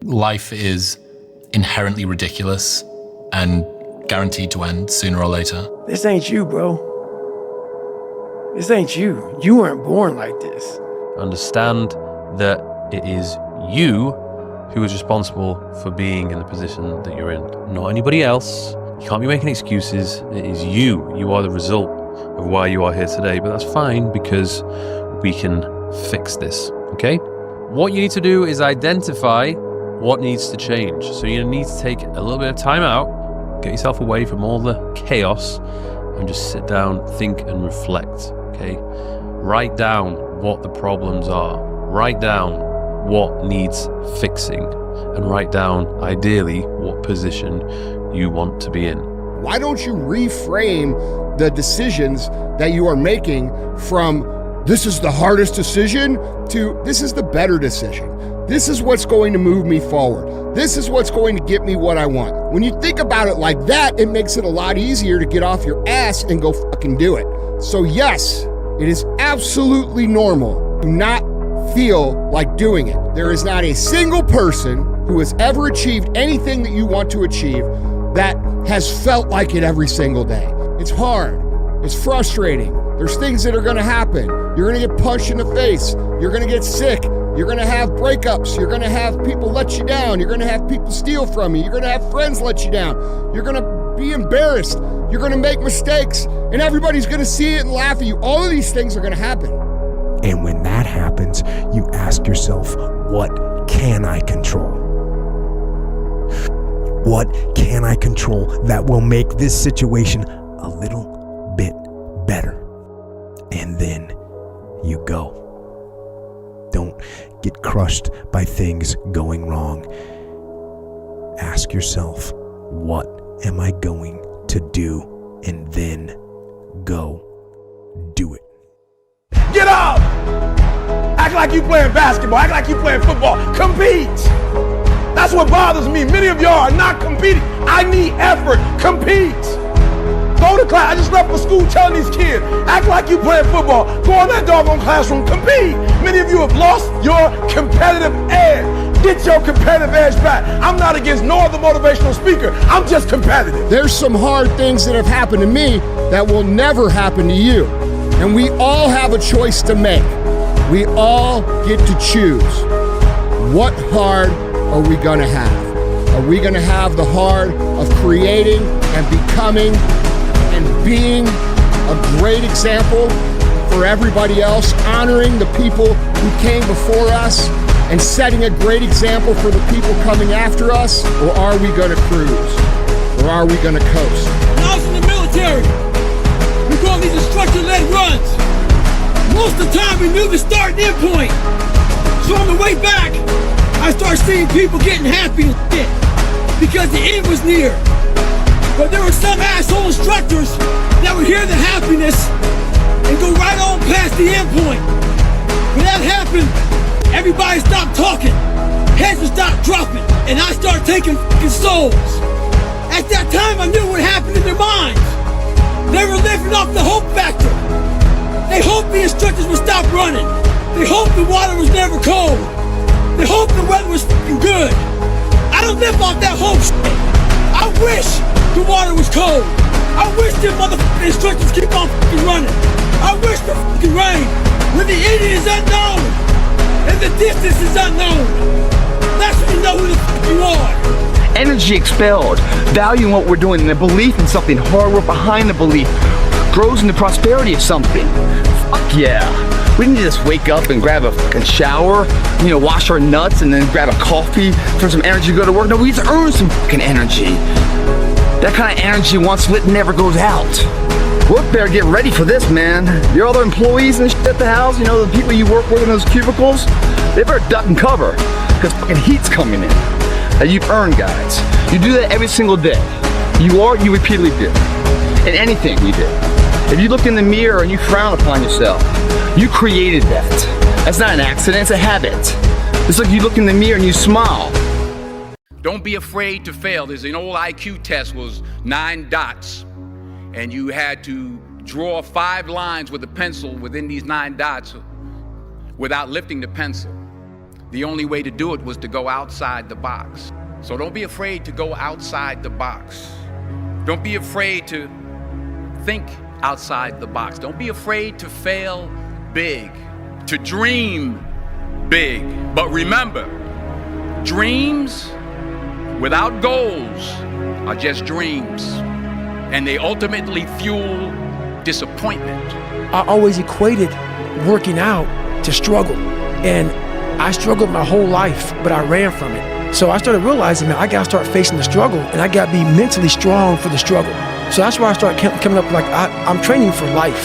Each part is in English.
life is inherently ridiculous and guaranteed to end sooner or later. This ain't you, bro. This ain't you. You weren't born like this. Understand that it is you who is responsible for being in the position that you're in, not anybody else. You can't be making excuses. It is you. You are the result of why you are here today, but that's fine because we can fix this, okay? What you need to do is identify what needs to change. So you need to take a little bit of time out, get yourself away from all the chaos, and just sit down, think, and reflect, okay? Write down what the problems are. Write down what needs fixing, and write down, ideally, what position you want to be in. Why don't you reframe the decisions that you are making from this is the hardest decision to this is the better decision. This is what's going to move me forward. This is what's going to get me what I want. When you think about it like that, it makes it a lot easier to get off your ass and go fucking do it. So yes, it is absolutely normal to not feel like doing it. There is not a single person who has ever achieved anything that you want to achieve that has felt like it every single day. It's hard. It's frustrating. There's things that are gonna happen. You're gonna get punched in the face. You're gonna get sick. You're gonna have breakups. You're gonna have people let you down. You're gonna have people steal from you. You're gonna have friends let you down. You're gonna be embarrassed. You're gonna make mistakes, and everybody's gonna see it and laugh at you. All of these things are gonna happen. And when that happens, you ask yourself, what can I control? What can I control that will make this situation a little bit better? And then you go. Don't get crushed by things going wrong. Ask yourself, what am I going to do? And then go do it. Get up! Act like you playing basketball. Act like you playing football. Compete! That's what bothers me. Many of y'all are not competing. I need effort. Compete! Go to class. I just left for school telling these kids, act like you playing football. Go in that doggone classroom. Compete! Many of you have lost your competitive edge. Get your competitive edge back. I'm not against no other motivational speaker. I'm just competitive. There's some hard things that have happened to me that will never happen to you. And we all have a choice to make. We all get to choose. What hard are we gonna have? Are we gonna have the hard of creating and becoming and being a great example for everybody else, honoring the people who came before us and setting a great example for the people coming after us? Or are we gonna cruise? Or are we gonna coast? When I was in the military, we call these instructor-led runs. Most of the time we knew the start and end point. So on the way back, I started seeing people getting happy and shit because the end was near. But there were some asshole instructors that would hear the happiness and go right on past the end point. When that happened, everybody stopped talking, heads would stop dropping, and I started taking fucking souls. At that time, I knew what happened in their minds. They were living off the hope factor. They hoped the instructors would stop running. They hoped the water was never cold. They hoped the weather was fucking good. I don't live off that hope shit. I wish the water was cold. I wish the motherfucking instructors keep on fucking running. I wish the fucking rain when the ending is unknown and the distance is unknown. That's when you know who the fuck you are. Energy expelled, valuing what we're doing, and the belief in something, hard work behind the belief, grows in the prosperity of something. Fuck yeah. We didn't just wake up and grab a fucking shower, wash our nuts and then grab a coffee for some energy to go to work. No, we need to earn some fucking energy. That kind of energy once lit never goes out. Work better get ready for this, man. Your other employees and shit at the house, the people you work with in those cubicles, they better duck and cover because fucking heat's coming in. That you've earned, guys. You do that every single day. You repeatedly do. In anything you do. If you look in the mirror and you frown upon yourself, you created that. That's not an accident, it's a habit. It's like you look in the mirror and you smile. Don't be afraid to fail. There's an old IQ test, was 9 dots. And you had to draw 5 lines with a pencil within these 9 dots without lifting the pencil. the only way to do it was to go outside the box. So don't be afraid to go outside the box. Don't be afraid to think outside the box. Don't be afraid to fail big, to dream big. But remember, dreams without goals are just dreams, and they ultimately fuel disappointment. I always equated working out to struggle, and I struggled my whole life, but I ran from it. So I started realizing that I gotta start facing the struggle, and I gotta be mentally strong for the struggle. So that's why I started coming up like, I'm training for life.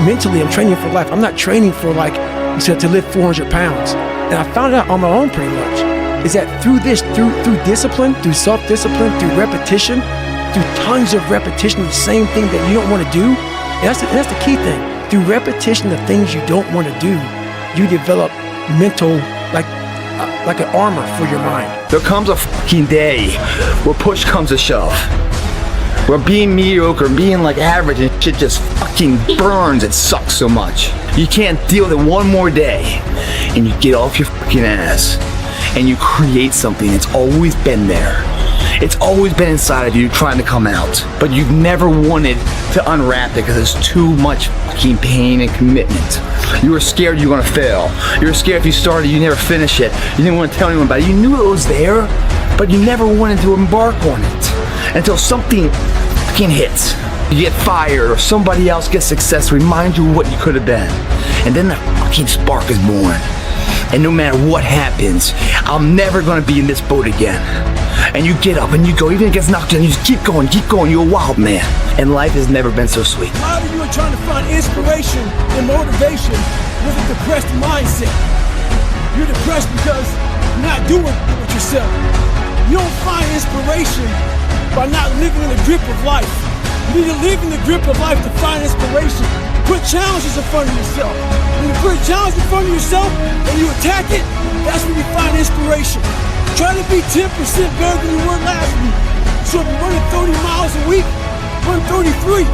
Mentally, I'm training for life. I'm not training for like, to lift 400 pounds. And I found out on my own pretty much, is that through discipline, through self-discipline, through repetition, through tons of repetition of the same thing that you don't want to do, and that's the key thing. Through repetition of things you don't want to do, you develop mental, like an armor for your mind. There comes a fucking day where push comes to shove. Where being mediocre, being like average and shit just fucking burns. It sucks so much. You can't deal with it one more day. And you get off your fucking ass. And you create something that's always been there. It's always been inside of you trying to come out. But you've never wanted to unwrap it because there's too much fucking pain and commitment. You were scared you were gonna fail. You were scared if you started, you never finish it. You didn't want to tell anyone about it. You knew it was there, but you never wanted to embark on it. Until something fucking hits. You get fired or somebody else gets success, remind you of what you could have been. And then that fucking spark is born. And no matter what happens, I'm never gonna be in this boat again. And you get up and you go, even if it gets knocked down, you just keep going, you're a wild man. And life has never been so sweet. A lot of you are trying to find inspiration and motivation with a depressed mindset. You're depressed because you're not doing it with yourself. You don't find inspiration by not living in the grip of life. You need to live in the grip of life to find inspiration. Put challenges in front of yourself. When you put a challenge in front of yourself and you attack it, that's when you find inspiration. Try to be 10% better than you were last week. So if you're running 30 miles a week, run 33.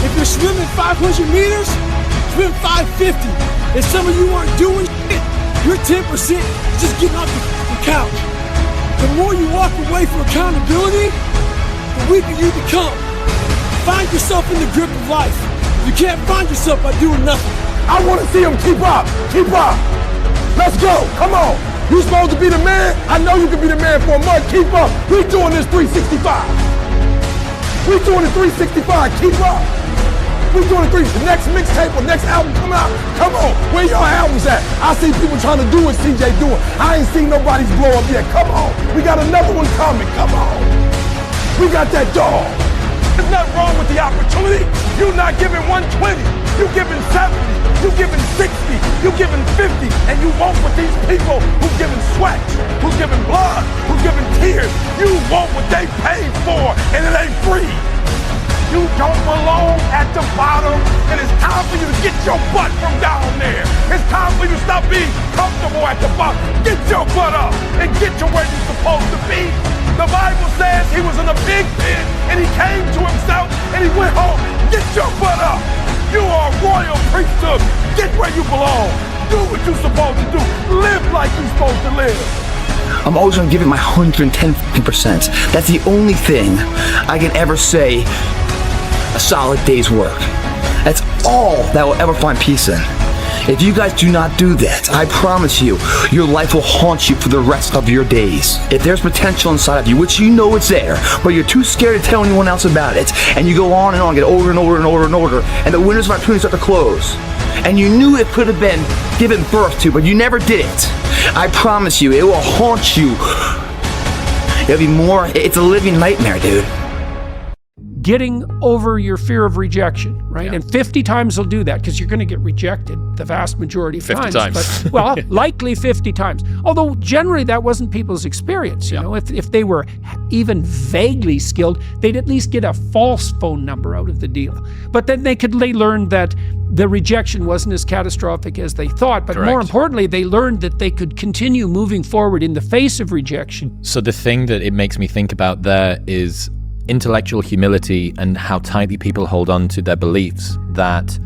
If you're swimming 500 meters, swim 550. And some of you aren't doing shit, you're 10% just getting off the couch. The more you walk away from accountability, the weaker you become. Find yourself in the grip of life. You can't find yourself by doing nothing. I want to see him keep up. Keep up. Let's go. Come on. You supposed to be the man? I know you can be the man for a month. Keep up. We doing this 365. We doing it 365. Keep up. We doing it the next mixtape or next album come out. Come on. Where your albums at? I see people trying to do what CJ doing. I ain't seen nobody's blow up yet. Come on. We got another one coming. Come on. We got that dog. There's nothing wrong with the opportunity. You're not giving 120. You're giving 70. You're giving 60. You're giving 50. And you want what these people who's giving sweat, who's giving blood, who's giving tears. You want what they paid for, and it ain't free. You don't belong at the bottom, and it's time for you to get your butt from down there. It's time for you to stop being comfortable at the bottom. Get your butt up and get to where you're supposed to be. The Bible says he was in a big pit, and he came to himself, and he went home. Get your butt up. You are a royal priesthood. Get where you belong. Do what you're supposed to do. Live like you're supposed to live. I'm always gonna give it my 110%. That's the only thing I can ever say a solid day's work. That's all that will ever find peace in. If you guys do not do that, I promise you, your life will haunt you for the rest of your days. If there's potential inside of you, which you know it's there, but you're too scared to tell anyone else about it, and you go on, get older and older and older and older, and the windows of opportunity start to close, and you knew it could have been given birth to, but you never did it, I promise you, it will haunt you. It'll be more, it's a living nightmare, dude. Getting over your fear of rejection, right? Yeah. And 50 times will do that because you're going to get rejected the vast majority of 50 times. But, well, likely 50 times. Although generally that wasn't people's experience. You know, if they were even vaguely skilled, they'd at least get a false phone number out of the deal. But then they learned that the rejection wasn't as catastrophic as they thought. But more importantly, they learned that they could continue moving forward in the face of rejection. So the thing that it makes me think about there is intellectual humility and how tightly people hold on to their beliefs, that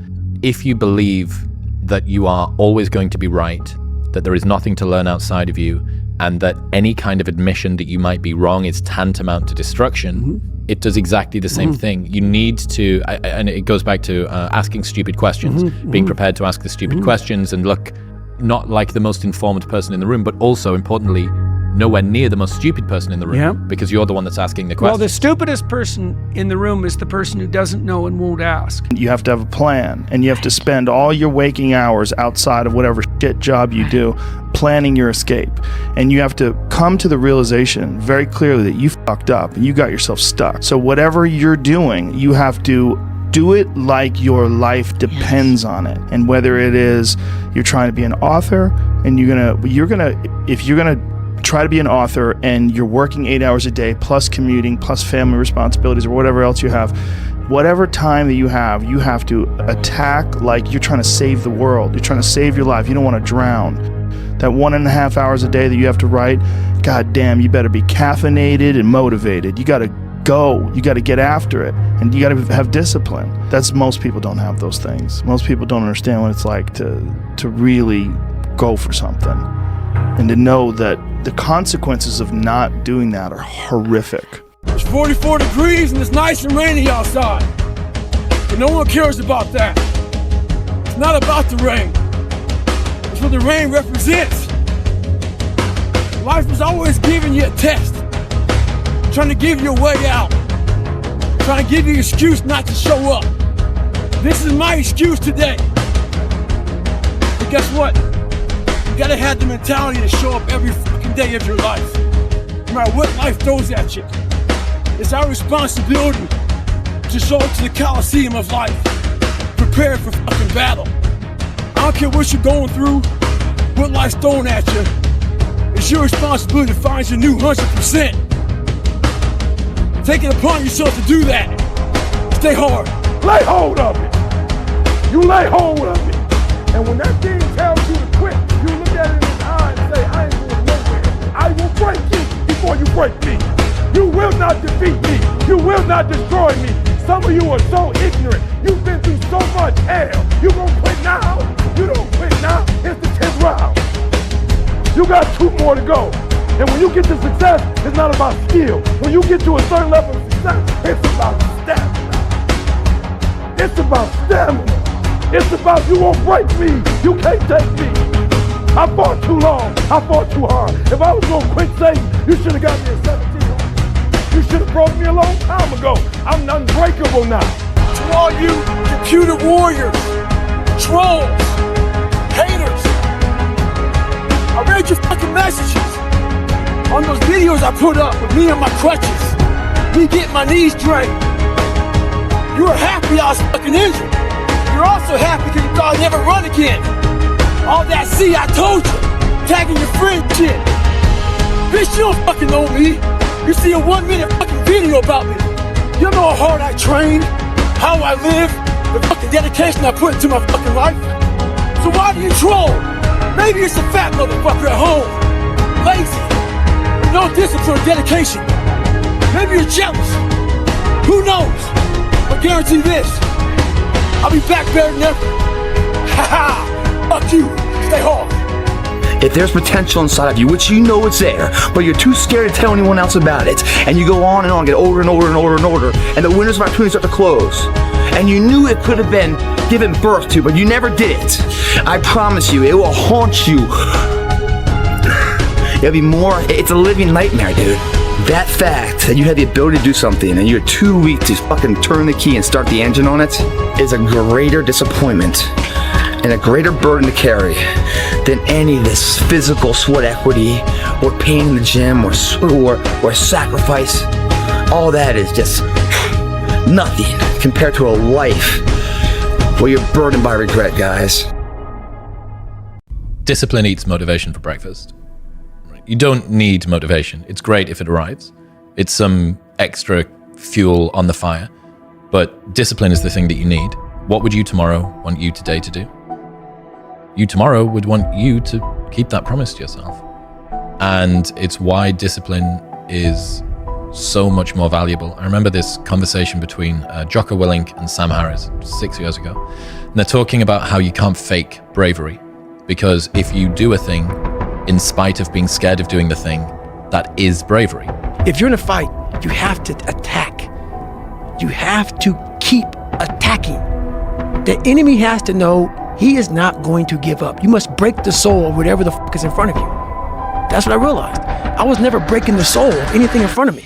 if you believe that you are always going to be right that there is nothing to learn outside of you, and that any kind of admission that you might be wrong is tantamount to destruction, it does exactly the same thing. You need to, and it goes back to asking stupid questions, being prepared to ask the stupid questions and look not like the most informed person in the room, but also, importantly, nowhere near the most stupid person in the room, because you're the one that's asking the question. Well, the stupidest person in the room is the person who doesn't know and won't ask. You have to have a plan, and you have to spend all your waking hours outside of whatever shit job you do planning your escape. And you have to come to the realization very clearly that you fucked up and you got yourself stuck. So whatever you're doing, you have to do it like your life depends on it. And whether it is you're trying to be an author and if you're gonna try to be an author and you're working 8 hours a day plus commuting plus family responsibilities or whatever else you have, whatever time that you have to attack like you're trying to save the world. You're trying to save your life. You don't want to drown. That 1.5 hours a day that you have to write, god damn, you better be caffeinated and motivated. You got to go. You got to get after it, and you got to have discipline. Most people don't have those things. Most people don't understand what it's like to really go for something, and to know that the consequences of not doing that are horrific. It's 44 degrees and it's nice and rainy outside, but no one cares about that. It's not about the rain. It's what the rain represents. Life is always giving you a test, trying to give you a way out, trying to give you an excuse not to show up. This is my excuse today. But guess what? You gotta have the mentality to show up every fucking day of your life, no matter what life throws at you. It's our responsibility to show up to the Coliseum of life, prepared for fucking battle. I don't care what you're going through, what life's throwing at you. It's your responsibility to find your new 100%. Take it upon yourself to do that. Stay hard. Lay hold of it. You lay hold of it. And when that thing tells you to quit, you look at it in the eye and say, I ain't going nowhere. I will break you before you break me. You will not defeat me. You will not destroy me. Some of you are so ignorant. You've been through so much hell. You gonna quit now? You don't quit now. It's the 10th round. You got 2 more to go. And when you get to success, it's not about skill. When you get to a certain level of success, it's about stamina. It's about stamina. It's about you won't break me. You can't take me. I fought too long. I fought too hard. If I was gonna quit Satan, you should have got me at 17. You should have broke me a long time ago. I'm unbreakable now. To all you computer warriors, trolls, haters, I read your fucking messages on those videos I put up with me and my crutches, me getting my knees drained. You were happy I was fucking injured. You're also happy because you thought I'd never run again. All that, see, I told you, tagging your friend shit. Bitch, you don't fucking know me. You see a 1-minute fucking video about me. You know how hard I train, how I live, the fucking dedication I put into my fucking life. So why do you troll? Maybe it's a fat motherfucker at home, lazy, with no discipline or dedication. Maybe you're jealous. Who knows? But guarantee this, I'll be back better than ever. Ha ha! Fuck you. Stay hard. If there's potential inside of you, which you know it's there, but you're too scared to tell anyone else about it, and you go on and on, get older and older and older and older, and the windows of opportunity start to close, and you knew it could have been given birth to, but you never did it, I promise you, it will haunt you. It'll be more, it's a living nightmare, dude. That fact that you had the ability to do something and you're too weak to fucking turn the key and start the engine on it is a greater disappointment and a greater burden to carry than any of this physical sweat equity or pain in the gym or sacrifice. All that is just nothing compared to a life where you're burdened by regret, guys. Discipline eats motivation for breakfast. You don't need motivation. It's great if it arrives. It's some extra fuel on the fire. But discipline is the thing that you need. What would you tomorrow want you today to do? You tomorrow would want you to keep that promise to yourself. And it's why discipline is so much more valuable. I remember this conversation between Jocko Willink and Sam Harris 6 years ago. And they're talking about how you can't fake bravery. Because if you do a thing in spite of being scared of doing the thing, that is bravery. If you're in a fight, you have to attack. You have to keep attacking. The enemy has to know he is not going to give up. You must break the soul of whatever the fuck is in front of you. That's what I realized. I was never breaking the soul of anything in front of me.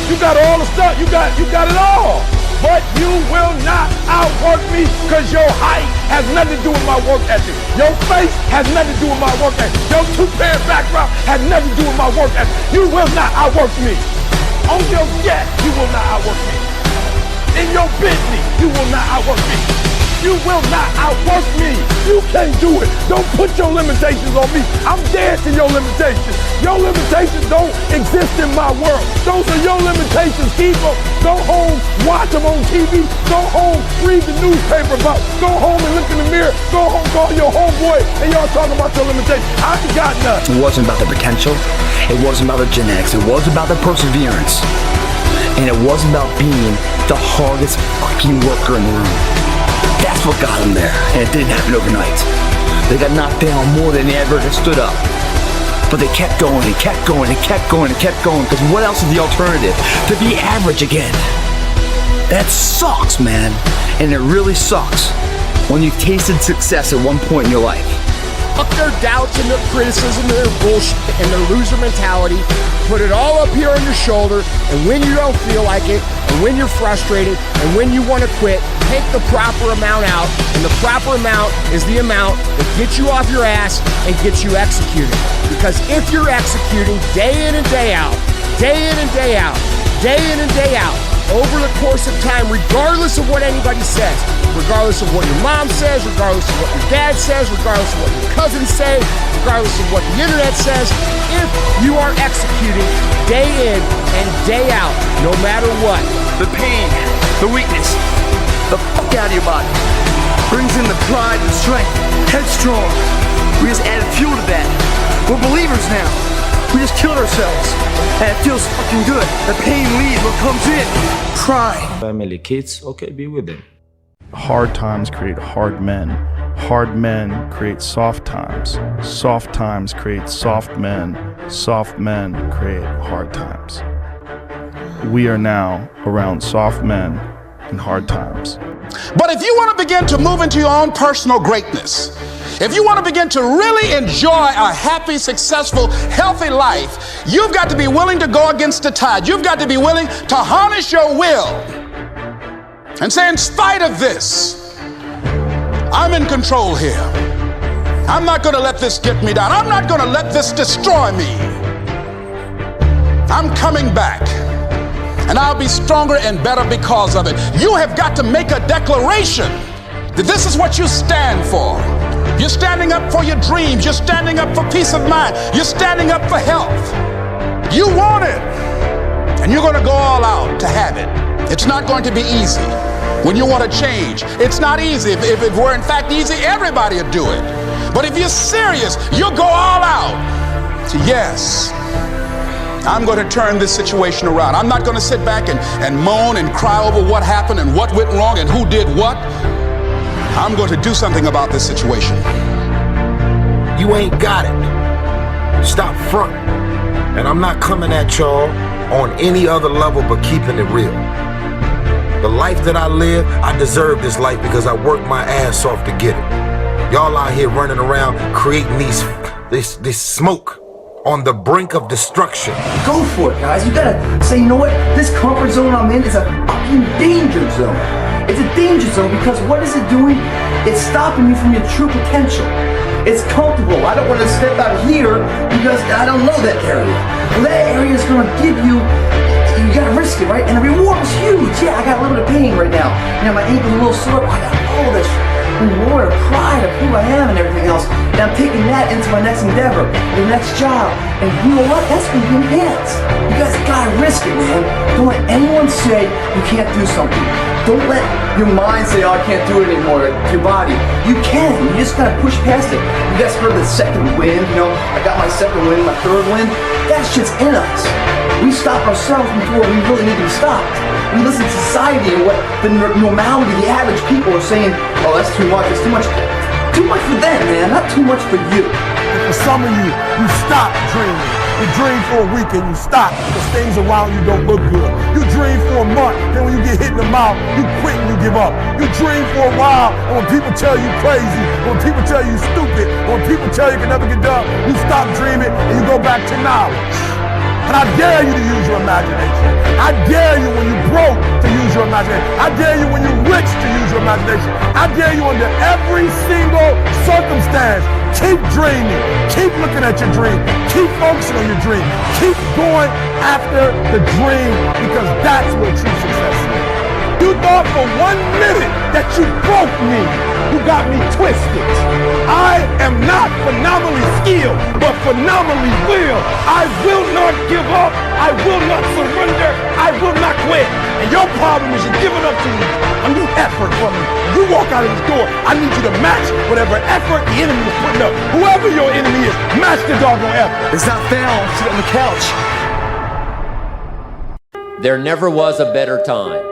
You got all the stuff, you got it all. But you will not outwork me because your height has nothing to do with my work ethic. Your face has nothing to do with my work ethic. Your two-parent background has nothing to do with my work ethic. You will not outwork me. On your jet, you will not outwork me. In your business, you will not outwork me. You will not outwork me. You can't do it. Don't put your limitations on me. I'm dead to your limitations. Your limitations don't exist in my world. Those are your limitations, people. Go home, watch them on TV. Go home, read the newspaper about. Go home and look in the mirror. Go home, call your homeboy, and y'all talking about your limitations. I ain't got nothing. It wasn't about the potential. It wasn't about the genetics. It was about the perseverance. And it wasn't about being the hardest fucking worker in the room. That's what got them there, and it didn't happen overnight. They got knocked down more than they ever stood up. But they kept going, and kept going, and kept going, and kept going, because what else is the alternative? To be average again. That sucks, man. And it really sucks when you've tasted success at one point in your life. Fuck their doubts and their criticism and their bullshit and their loser mentality. Put it all up here on your shoulder, and when you don't feel like it, and when you're frustrated, and when you want to quit, take the proper amount out, and the proper amount is the amount that gets you off your ass and gets you executing. Because if you're executing day in and day out, day in and day out, day in and day out, over the course of time, regardless of what anybody says, regardless of what your mom says, regardless of what your dad says, regardless of what your cousins say, regardless of what the internet says, if you are executing day in and day out, no matter what, The pain, the weakness, the fuck out of your body brings in the pride and strength, headstrong. We just added fuel to that. We're believers now. We just killed ourselves, and it feels fucking good. The pain leaves, what comes in? Pride. Family, kids, okay, be with them. Hard times create hard men. Hard men create soft times. Soft times create soft men. Soft men create hard times. We are now around soft men in hard times. But if you want to begin to move into your own personal greatness, if you want to begin to really enjoy a happy, successful, healthy life, you've got to be willing to go against the tide. You've got to be willing to harness your will and say, in spite of this, I'm in control here. I'm not going to let this get me down. I'm not going to let this destroy me. I'm coming back, and I'll be stronger and better because of it. You have got to make a declaration that this is what you stand for. You're standing up for your dreams. You're standing up for peace of mind. You're standing up for health. You want it, and you're going to go all out to have it. It's not going to be easy. When you want to change, it's not easy. If it were in fact easy, everybody would do it. But if you're serious, you'll go all out. So yes, I'm going to turn this situation around. I'm not going to sit back and moan and cry over what happened and what went wrong and who did what. I'm going to do something about this situation. You ain't got it. Stop fronting. And I'm not coming at y'all on any other level but keeping it real. The life that I live, I deserve this life because I worked my ass off to get it. Y'all out here running around creating this smoke on the brink of destruction. Go for it, guys. You gotta say, you know what? This comfort zone I'm in is a fucking danger zone. It's a danger zone because what is it doing? It's stopping you from your true potential. It's comfortable. I don't want to step out here because I don't know that area. Well, that area is gonna give you gotta risk it, right? And the reward is huge. Yeah, I got a little bit of pain right now. You know, my ankle's a little sore. I got all this reward, pride of who I am and everything else. And I'm taking that into my next endeavor, the next job. And you know what? That's gonna be enhanced. You guys gotta risk it, man. Don't let anyone say you can't do something. Don't let your mind say, oh, I can't do it anymore, your body. You can. You just gotta push past it. You guys heard the second wind, you know? I got my second wind, my third wind. That shit's in us. We stop ourselves before we really need to be stopped. We listen to society and what the normality, the average people are saying, oh, that's too much, it's too much. Too much for them, man, not too much for you. And for some of you, you stop dreaming. You dream for a week and you stop because things around you don't look good. You dream for a month, then when you get hit in the mouth, you quit and you give up. You dream for a while, and when people tell you crazy, when people tell you stupid, when people tell you can never get done, you stop dreaming and you go back to knowledge. And I dare you to use your imagination. I dare you when you're broke to use your imagination. I dare you when you're rich to use your imagination. I dare you under every single circumstance. Keep dreaming. Keep looking at your dream. Keep focusing on your dream. Keep going after the dream because that's where true success is. You thought for 1 minute that you broke me. You got me twisted. I am not phenomenally skilled, but phenomenally will. I will not give up. I will not surrender. I will not quit. And your problem is you're giving up to me. I need effort from you. You walk out of this door, I need you to match whatever effort the enemy is putting up. Whoever your enemy is, match the doggone effort. It's not fair. I'll sit on the couch. There never was a better time.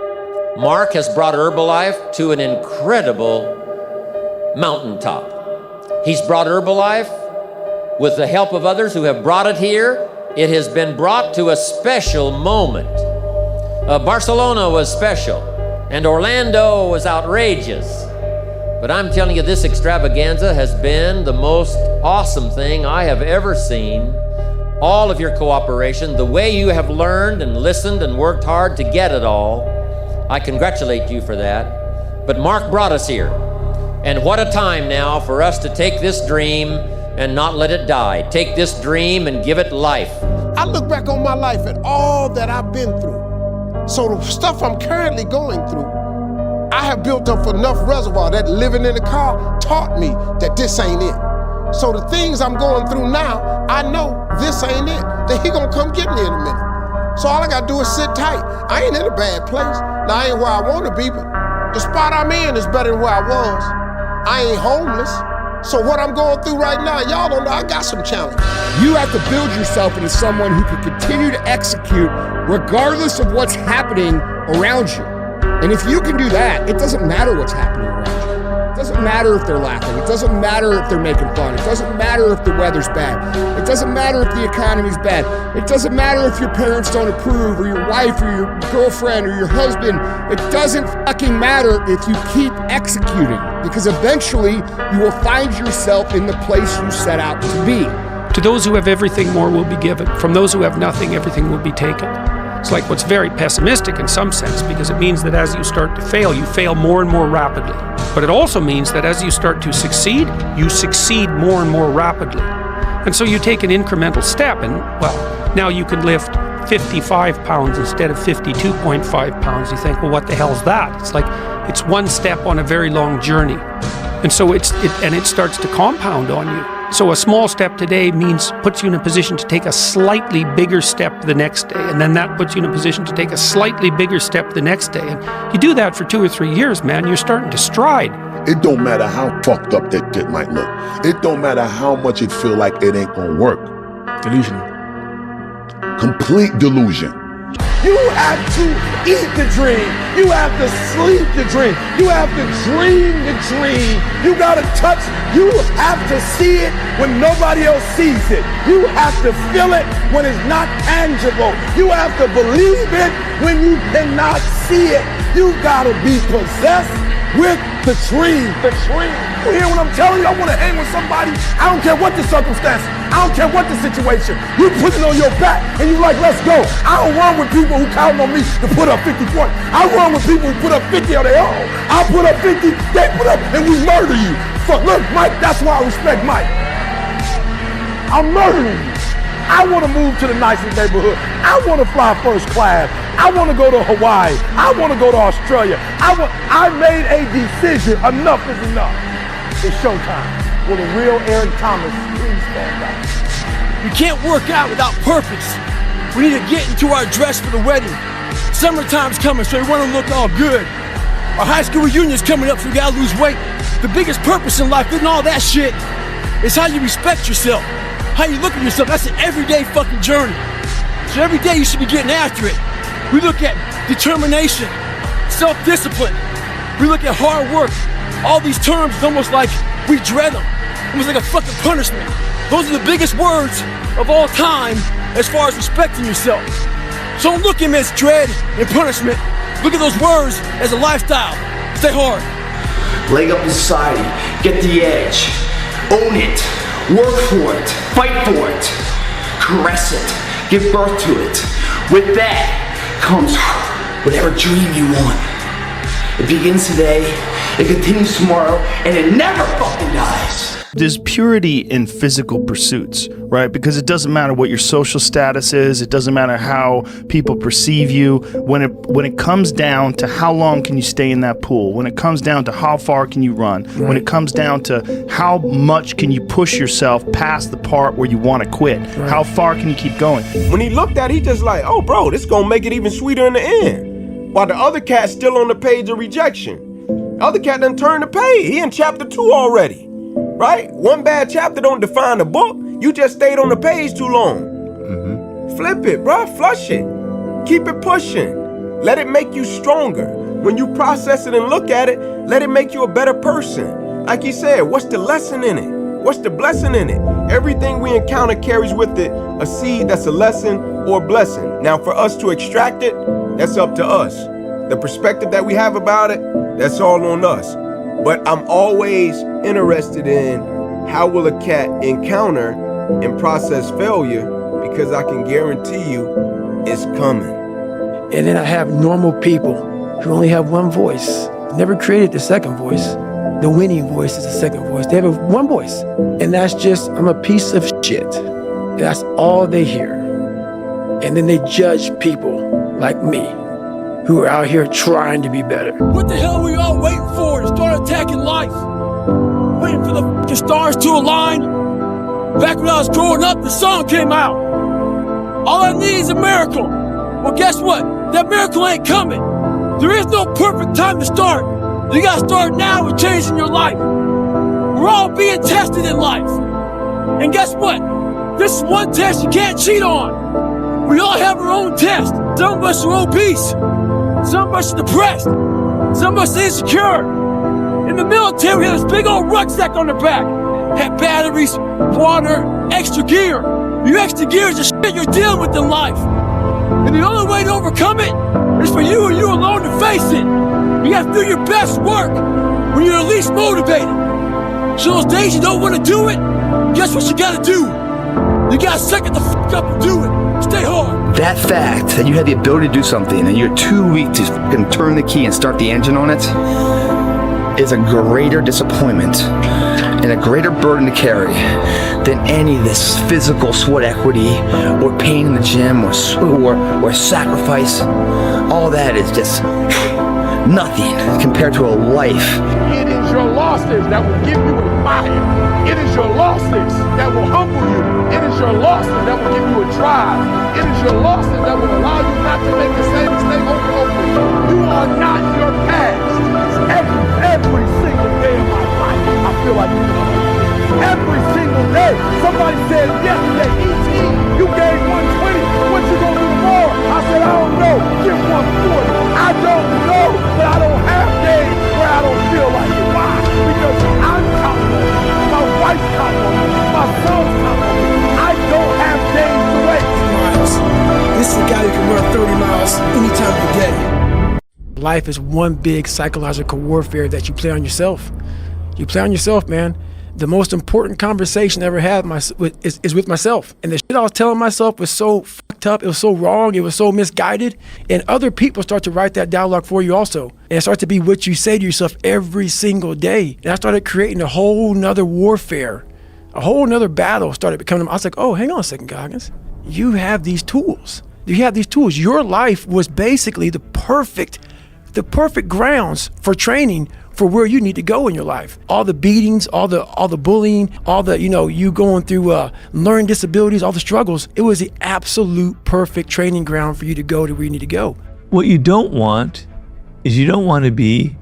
Mark has brought Herbalife to an incredible mountaintop. He's brought Herbalife with the help of others who have brought it here. It has been brought to a special moment. Barcelona was special, and Orlando was outrageous. But I'm telling you, this extravaganza has been the most awesome thing I have ever seen. All of your cooperation, the way you have learned and listened and worked hard to get it all, I congratulate you for that. But Mark brought us here. And what a time now for us to take this dream and not let it die. Take this dream and give it life. I look back on my life at all that I've been through. So the stuff I'm currently going through, I have built up enough reservoir that living in the car taught me that this ain't it. So the things I'm going through now, I know this ain't it. That he gonna come get me in a minute. So all I gotta do is sit tight. I ain't in a bad place. Now I ain't where I wanna be, but the spot I'm in is better than where I was. I ain't homeless. So what I'm going through right now, y'all don't know, I got some challenges. You have to build yourself into someone who can continue to execute regardless of what's happening around you. And if you can do that, it doesn't matter what's happening around you. It doesn't matter if they're laughing. It doesn't matter if they're making fun. It doesn't matter if the weather's bad. It doesn't matter if the economy's bad. It doesn't matter if your parents don't approve, or your wife, or your girlfriend, or your husband. It doesn't fucking matter if you keep executing, because eventually you will find yourself in the place you set out to be. To those who have everything, more will be given. From those who have nothing, everything will be taken. It's like what's very pessimistic in some sense, because it means that as you start to fail, you fail more and more rapidly. But it also means that as you start to succeed, you succeed more and more rapidly. And so you take an incremental step, and well, now you can lift 55 pounds instead of 52.5 pounds. You think, well, what the hell is that? It's like, it's one step on a very long journey. And so it starts to compound on you. So a small step today puts you in a position to take a slightly bigger step the next day. And then that puts you in a position to take a slightly bigger step the next day. And you do that for 2 or 3 years, man, you're starting to stride. It don't matter how fucked up that shit might look. It don't matter how much it feel like it ain't gonna work. Delusional. Complete delusion. You have to eat the dream. You have to sleep the dream. You have to dream the dream. You gotta touch. You have to see it when nobody else sees it. You have to feel it when it's not tangible. You have to believe it when you cannot see it. You gotta be possessed with the dream. The dream. You hear what I'm telling you? I want to hang with somebody. I don't care what the circumstance. I don't care what the situation. You put it on your back and you like, let's go. I don't run with people who count on me to put up 50 points. I run with people who put up 50 on their own. I put up 50, they put up, and we murder you. Fuck, look, Mike, that's why I respect Mike. I'm murdering you. I want to move to the nicest neighborhood. I want to fly first class. I want to go to Hawaii. I want to go to Australia. I made a decision. Enough is enough. It's showtime. Will the real Aaron Thomas please stand up? We can't work out without purpose. We need to get into our dress for the wedding. Summertime's coming, so we want to look all good. Our high school reunion's coming up, so we gotta lose weight. The biggest purpose in life isn't all that shit. It's how you respect yourself. How you look at yourself. That's an everyday fucking journey. So every day you should be getting after it. We look at determination, self-discipline. We look at hard work. All these terms is almost like We dread them. Almost like a fucking punishment. Those are the biggest words of all time as far as respecting yourself. So don't look at them as dread and punishment. Look at those words as a lifestyle. Stay hard. Leg up in society. Get the edge. Own it. Work for it. Fight for it. Caress it. Give birth to it. With that comes whatever dream you want. It begins today, it continues tomorrow, and it never fucking dies. There's purity in physical pursuits, right? Because it doesn't matter what your social status is. It doesn't matter how people perceive you. When it comes down to how long can you stay in that pool, when it comes down to how far can you run, Right. when it comes down to how much can you push yourself past the part where you want to quit, Right. how far can you keep going? When he looked at it, he just like, oh, bro, this gonna make it even sweeter in the end. While the other cat's still on the page of rejection. The other cat done turned the page. He in chapter 2 already, right? One bad chapter don't define the book. You just stayed on the page too long. Flip it, bro. Flush it. Keep it pushing. Let it make you stronger. When you process it and look at it, let it make you a better person. Like he said, what's the lesson in it? What's the blessing in it? Everything we encounter carries with it a seed that's a lesson or a blessing. Now, for us to extract it, that's up to us. The perspective that we have about it, that's all on us. But I'm always interested in how will a cat encounter and process failure, because I can guarantee you it's coming. And then I have normal people who only have one voice. Never created the second voice. The winning voice is the second voice. They have one voice. And that's just, I'm a piece of shit. That's all they hear. And then they judge people like me who are out here trying to be better. What the hell are we all waiting for to start attacking life? Waiting for the fucking stars to align? Back when I was growing up, the song came out. All I need is a miracle. Well, guess what? That miracle ain't coming. There is no perfect time to start. You gotta start now with changing your life. We're all being tested in life. And guess what? This is one test you can't cheat on. We all have our own test. Some of us are obese. Some of us are depressed. Some of us are insecure. In the military, we had this big old rucksack on the back. Had batteries, water, extra gear. Your extra gear is the shit you're dealing with in life. And the only way to overcome it is for you and you alone to face it. You have to do your best work when you're least motivated. So those days you don't want to do it, guess what you gotta do? You gotta suck it the fuck up and do it. Stay hard. That fact that you have the ability to do something and you're too weak to fucking turn the key and start the engine on it is a greater disappointment and a greater burden to carry than any of this physical sweat equity or pain in the gym or sacrifice. All that is just nothing compared to a life. It is your losses that will give you a fire. It is your losses that will humble you. It is your losses that will give you a drive. It is your losses that will allow you not to make the same mistake over and over. You are not your past. Every single day of my life, I feel like you know. Every single day. Somebody said yesterday, E.T., you gave 120. What you gonna do tomorrow? I said, I don't know. Give 140. I don't know, but I don't have days where I don't feel like it. Why? Because I'm counting on it. My wife's counting on it. My son's counting on it. I don't have days to wait. This is a guy who can run 30 miles any time of the day. Life is one big psychological warfare that you play on yourself. You play on yourself, man. The most important conversation I ever had is with myself. And the shit I was telling myself was so fucked up. It was so wrong. It was so misguided. And other people start to write that dialogue for you also. And it starts to be what you say to yourself every single day. And I started creating a whole nother warfare. A whole nother battle started becoming. I was like, oh, hang on a second, Goggins. You have these tools. You have these tools. Your life was basically the perfect grounds for training for where you need to go in your life. All the beatings, all the bullying, all the, you going through learning disabilities, all the struggles. It was the absolute perfect training ground for you to go to where you need to go. What you don't want is you don't want to be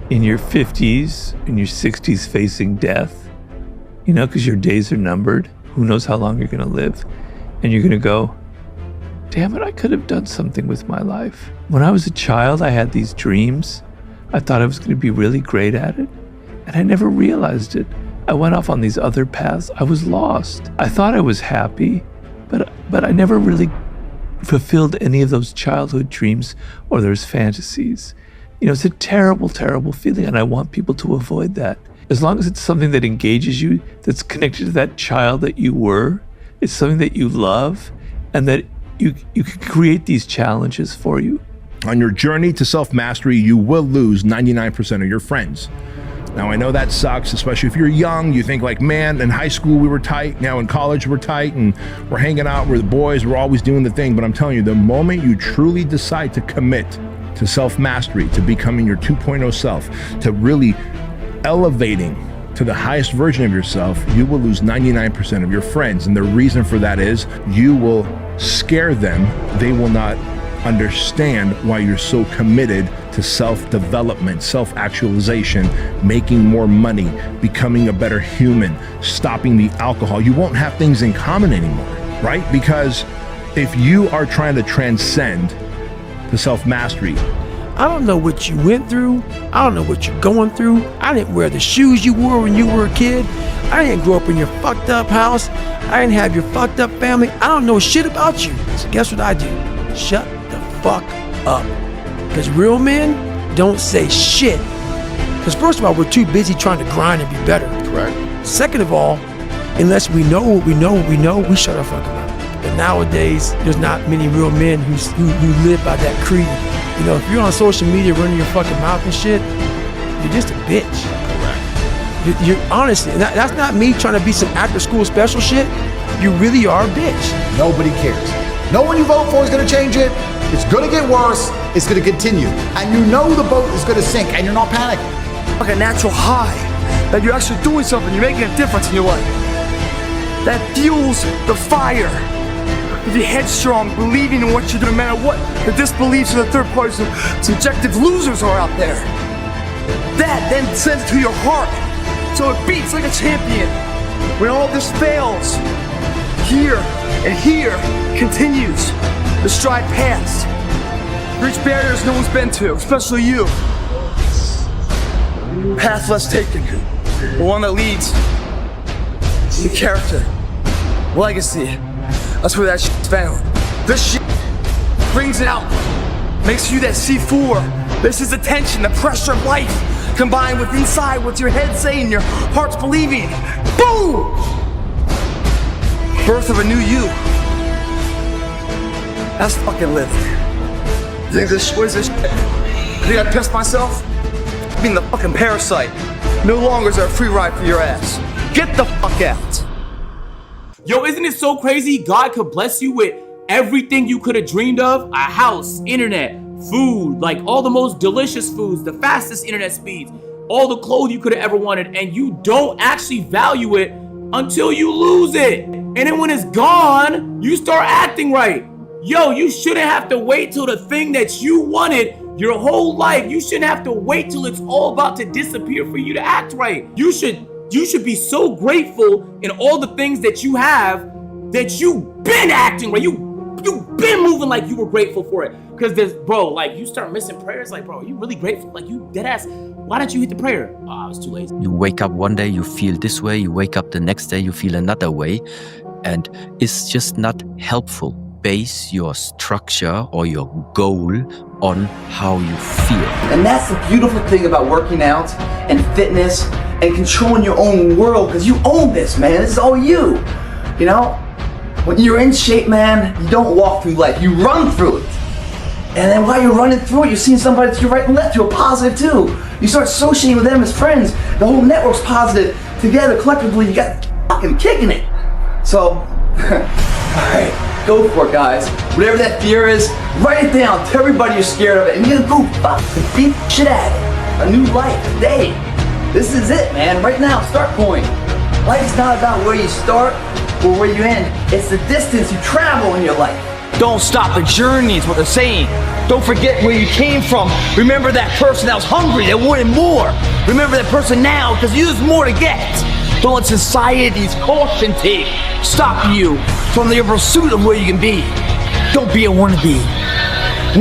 in your 50s, in your 60s facing death, because your days are numbered. Who knows how long you're going to live? And you're going to go, damn it, I could have done something with my life. When I was a child, I had these dreams. I thought I was going to be really great at it. And I never realized it. I went off on these other paths. I was lost. I thought I was happy, but I never really fulfilled any of those childhood dreams or those fantasies. You know, it's a terrible, terrible feeling, and I want people to avoid that. As long as it's something that engages you, that's connected to that child that you were, it's something that you love, and that you can create these challenges for you. On your journey to self-mastery, you will lose 99% of your friends. Now, I know that sucks, especially if you're young. You think like, man, in high school we were tight, now in college we're tight, and we're hanging out, we're the boys, we're always doing the thing. But I'm telling you, the moment you truly decide to commit to self-mastery, to becoming your 2.0 self, to really elevating to the highest version of yourself, you will lose 99% of your friends. And the reason for that is you will scare them. They will not understand why you're so committed to self-development, self-actualization, making more money, becoming a better human, stopping the alcohol. You won't have things in common anymore, right? Because if you are trying to transcend to self-mastery, I don't know what you went through. I don't know what you're going through. I didn't wear the shoes you wore when you were a kid. I didn't grow up in your fucked up house. I didn't have your fucked up family. I don't know shit about you. So guess what I do? Shut the fuck up. Because real men don't say shit. Because first of all, we're too busy trying to grind and be better. Correct. Second of all, unless we know what we know, we shut our fucking mouth. But nowadays, there's not many real men who live by that creed. You know, if you're on social media running your fucking mouth and shit, you're just a bitch. Correct. You're honestly, that's not me trying to be some after school special shit. You really are a bitch. Nobody cares. No one you vote for is gonna change it. It's gonna get worse. It's gonna continue. And you know the boat is gonna sink and you're not panicking. Like a natural high, that you're actually doing something, you're making a difference in your life. That fuels the fire. Be headstrong, believing in what you're doing, no matter what the disbeliefs of the third party, subjective losers are out there. That then sends it to your heart, so it beats like a champion. When all this fails, here and here continues the stride past. Reach barriers no one's been to, especially you. Path less taken, the one that leads to character, legacy. That's where that shit's found. This shit brings it out, makes you that C4. This is the tension, the pressure of life, combined with inside what's your head saying, your heart's believing. Boom! Birth of a new you. That's fucking living. You think this, what is this shit? You think I pissed myself? Being the fucking parasite. No longer is there a free ride for your ass. Get the fuck out. Yo, isn't it so crazy? God could bless you with everything you could have dreamed of. A house, internet, food, like all the most delicious foods, the fastest internet speeds, all the clothes you could have ever wanted, and you don't actually value it until you lose it. And then when it's gone, you start acting right. Yo, you shouldn't have to wait till the thing that you wanted your whole life. You shouldn't have to wait till it's all about to disappear for you to act right. You should be so grateful in all the things that you have that you've been acting right. You've been moving like you were grateful for it. Cause there's, bro, like you start missing prayers. Like, bro, are you really grateful? Like you dead ass. Why didn't you hit the prayer? Oh, I was too lazy. You wake up one day, you feel this way. You wake up the next day, you feel another way. And it's just not helpful. Base your structure or your goal on how you feel. And that's the beautiful thing about working out and fitness and controlling your own world, because you own this, man. This is all you. You know, when you're in shape, man, you don't walk through life, you run through it. And then while you're running through it, you're seeing somebody to your right and left who are positive too. You start associating with them as friends. The whole network's positive. Together, collectively, you got fucking kicking it. So, alright, go for it, guys. Whatever that fear is, write it down. Tell everybody you're scared of it, and you're gonna go fuck and beat the shit at it. A new life, today. This is it, man. Right now, start point. Life's not about where you start or where you end. It's the distance you travel in your life. Don't stop the journey is what they're saying. Don't forget where you came from. Remember that person that was hungry, that wanted more. Remember that person now, because there's more to get. Don't let society's caution tape stop you from your pursuit of where you can be. Don't be a wannabe.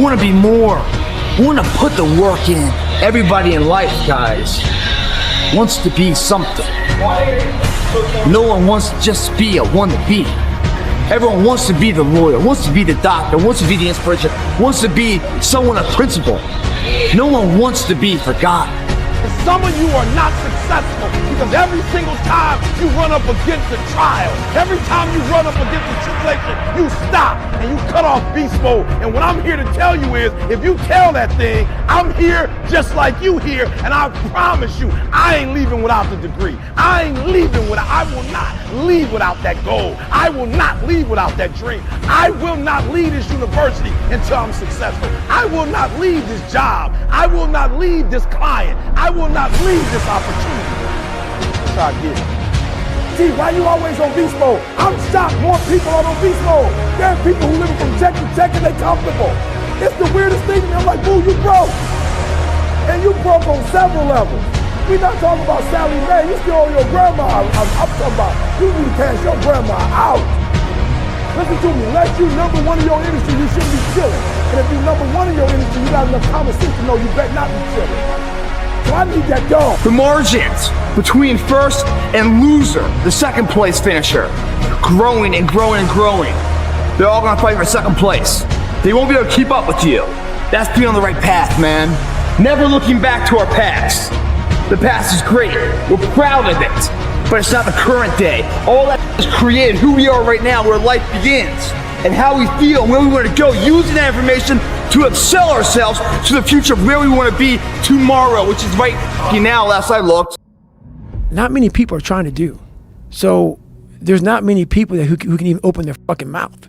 Want to be more. Want to put the work in. Everybody in life, guys, wants to be something. No one wants to just be a wannabe. Everyone wants to be the lawyer, wants to be the doctor, wants to be the inspiration, wants to be someone, a principal. No one wants to be forgotten. Some of you are not successful because every single time you run up against a trial, every time you run up against a tribulation, you stop and you cut off beast mode. And what I'm here to tell you is, if you tell that thing, I'm here just like you here, and I promise you, I ain't leaving without the degree. I will not leave without that goal. I will not leave without that dream. I will not leave this university until I'm successful. I will not leave this job. I will not leave this client. I will not leave this opportunity. That's how I get it. See, why you always on beast mode? I'm shocked more people are on beast mode. There are people who live from check to check and they comfortable. It's the weirdest thing to me. I'm like, boo, you broke. And you broke on several levels. We're not talking about Sally Mae. You still owe your grandma. I'm talking about you need to cash your grandma out. Listen to me. Unless you number one in your industry, you shouldn't be chilling. And if you number one in your industry, you got enough common sense to know you better not be chilling. So I need that dog. The margins between first and loser, the second place finisher, growing and growing and growing. They're all gonna fight for second place. They won't be able to keep up with you. That's being on the right path, man. Never looking back to our past. The past is great. We're proud of it. But it's not the current day. All that is created who we are right now, where life begins, and how we feel and where we want to go, using that information to excel ourselves to the future of where we want to be tomorrow, which is right now, last I looked. Not many people are trying to do. So there's not many people who can even open their fucking mouth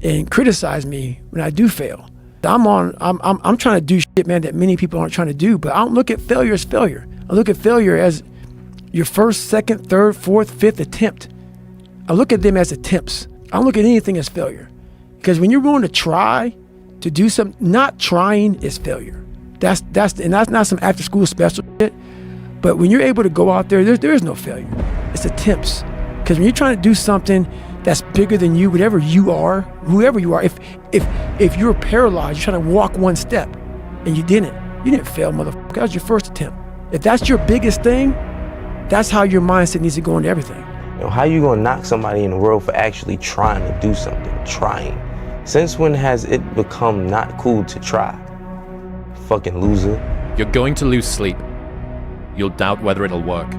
and criticize me when I do fail. I'm trying to do shit, man, that many people aren't trying to do, but I don't look at failure as failure. I look at failure as your first, second, third, fourth, fifth attempt. I look at them as attempts. I don't look at anything as failure. Because when you're willing to try to do something, not trying is failure. That's not some after school special shit. But when you're able to go out there is no failure. It's attempts. Because when you're trying to do something that's bigger than you, whatever you are, whoever you are, if you're paralyzed, you're trying to walk one step and you didn't fail, motherfucker. That was your first attempt. If that's your biggest thing, that's how your mindset needs to go into everything. You know, how you gonna knock somebody in the world for actually trying to do something? Trying. Since when has it become not cool to try? Fucking loser. You're going to lose sleep. You'll doubt whether it'll work.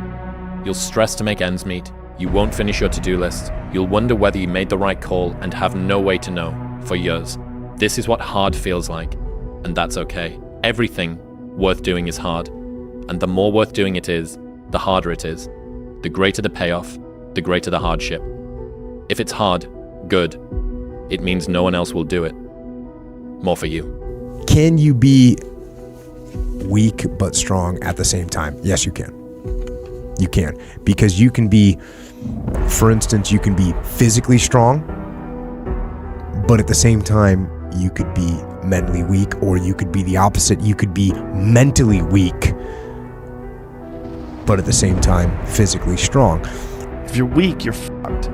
You'll stress to make ends meet. You won't finish your to-do list. You'll wonder whether you made the right call and have no way to know for years. This is what hard feels like, and that's okay. Everything worth doing is hard, and the more worth doing it is, the harder it is. The greater the payoff, the greater the hardship. If it's hard, good. It means no one else will do it. More for you. Can you be weak but strong at the same time? Yes, you can. You can. Because you can be, for instance, you can be physically strong, but at the same time, you could be mentally weak, or you could be the opposite. You could be mentally weak, but at the same time, physically strong. If you're weak, you're fucked.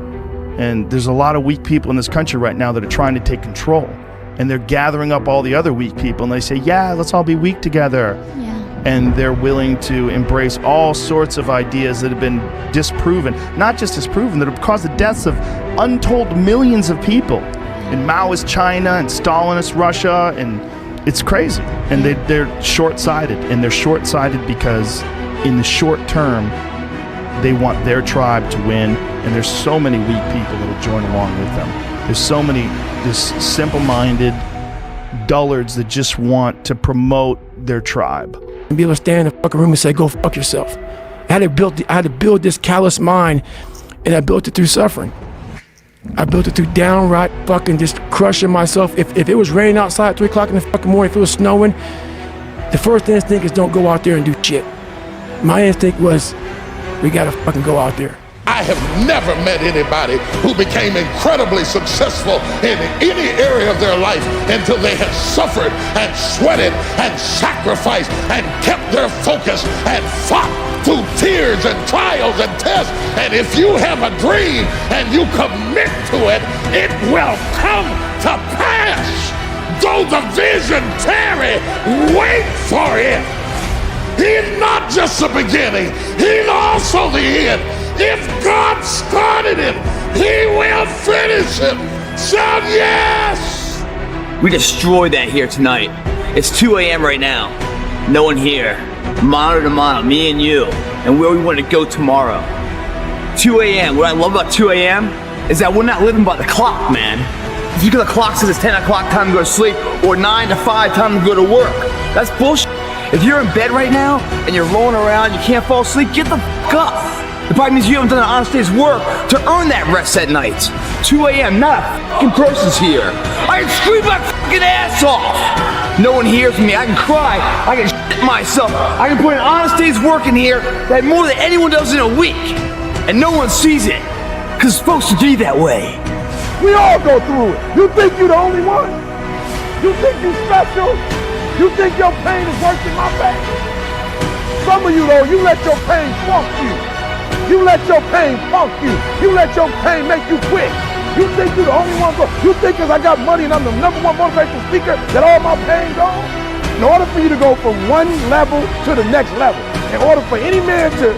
And there's a lot of weak people in this country right now that are trying to take control. And they're gathering up all the other weak people and they say, yeah, let's all be weak together. Yeah. And they're willing to embrace all sorts of ideas that have been disproven. Not just disproven, that have caused the deaths of untold millions of people in Maoist China and Stalinist Russia. And it's crazy. And they're short-sighted. And they're short-sighted because in the short term, they want their tribe to win, and there's so many weak people that'll join along with them. There's so many just simple-minded dullards that just want to promote their tribe. And be able to stand in the fucking room and say, go fuck yourself. I had to build this callous mind, and I built it through suffering. I built it through downright fucking just crushing myself. If it was raining outside at 3 o'clock in the fucking morning, if it was snowing, the first instinct is don't go out there and do shit. My instinct was, we gotta fucking go out there. I have never met anybody who became incredibly successful in any area of their life until they had suffered and sweated and sacrificed and kept their focus and fought through tears and trials and tests. And if you have a dream and you commit to it, it will come to pass. Though the vision tarry, wait for it. He's not just the beginning, he's also the end. If God started it, he will finish it. Shout yes! We destroyed that here tonight. It's 2 a.m. right now. No one here. Mano to mano, me and you, and where we want to go tomorrow. 2 a.m. What I love about 2 a.m. is that we're not living by the clock, man. If you get the clock says it's 10 o'clock time to go to sleep, or 9 to 5 time to go to work, that's bullshit. If you're in bed right now and you're rolling around, you can't fall asleep, get the fuck up. The problem means you haven't done an honest day's work to earn that rest at night. 2 a.m., not a fucking person's here. I can scream my fucking ass off. No one hears me. I can cry. I can shit myself. I can put an honest day's work in here that more than anyone does in a week. And no one sees it. Because it's supposed to be that way. We all go through it. You think you're the only one? You think you're special? You think your pain is worse than my pain? Some of you though, you let your pain funk you. You let your pain punk you. You let your pain make you quit. You think you're the only one, you think because I got money and I'm the #1 motivational speaker that all my pain gone? In order for you to go from one level to the next level, in order for any man to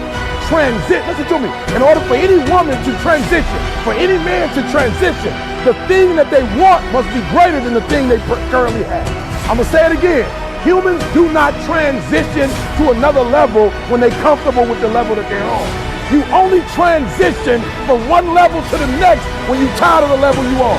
transit, listen to me, in order for any woman to transition, for any man to transition, the thing that they want must be greater than the thing they currently have. I'm gonna say it again. Humans do not transition to another level when they're comfortable with the level that they're on. You only transition from one level to the next when you're tired of the level you on.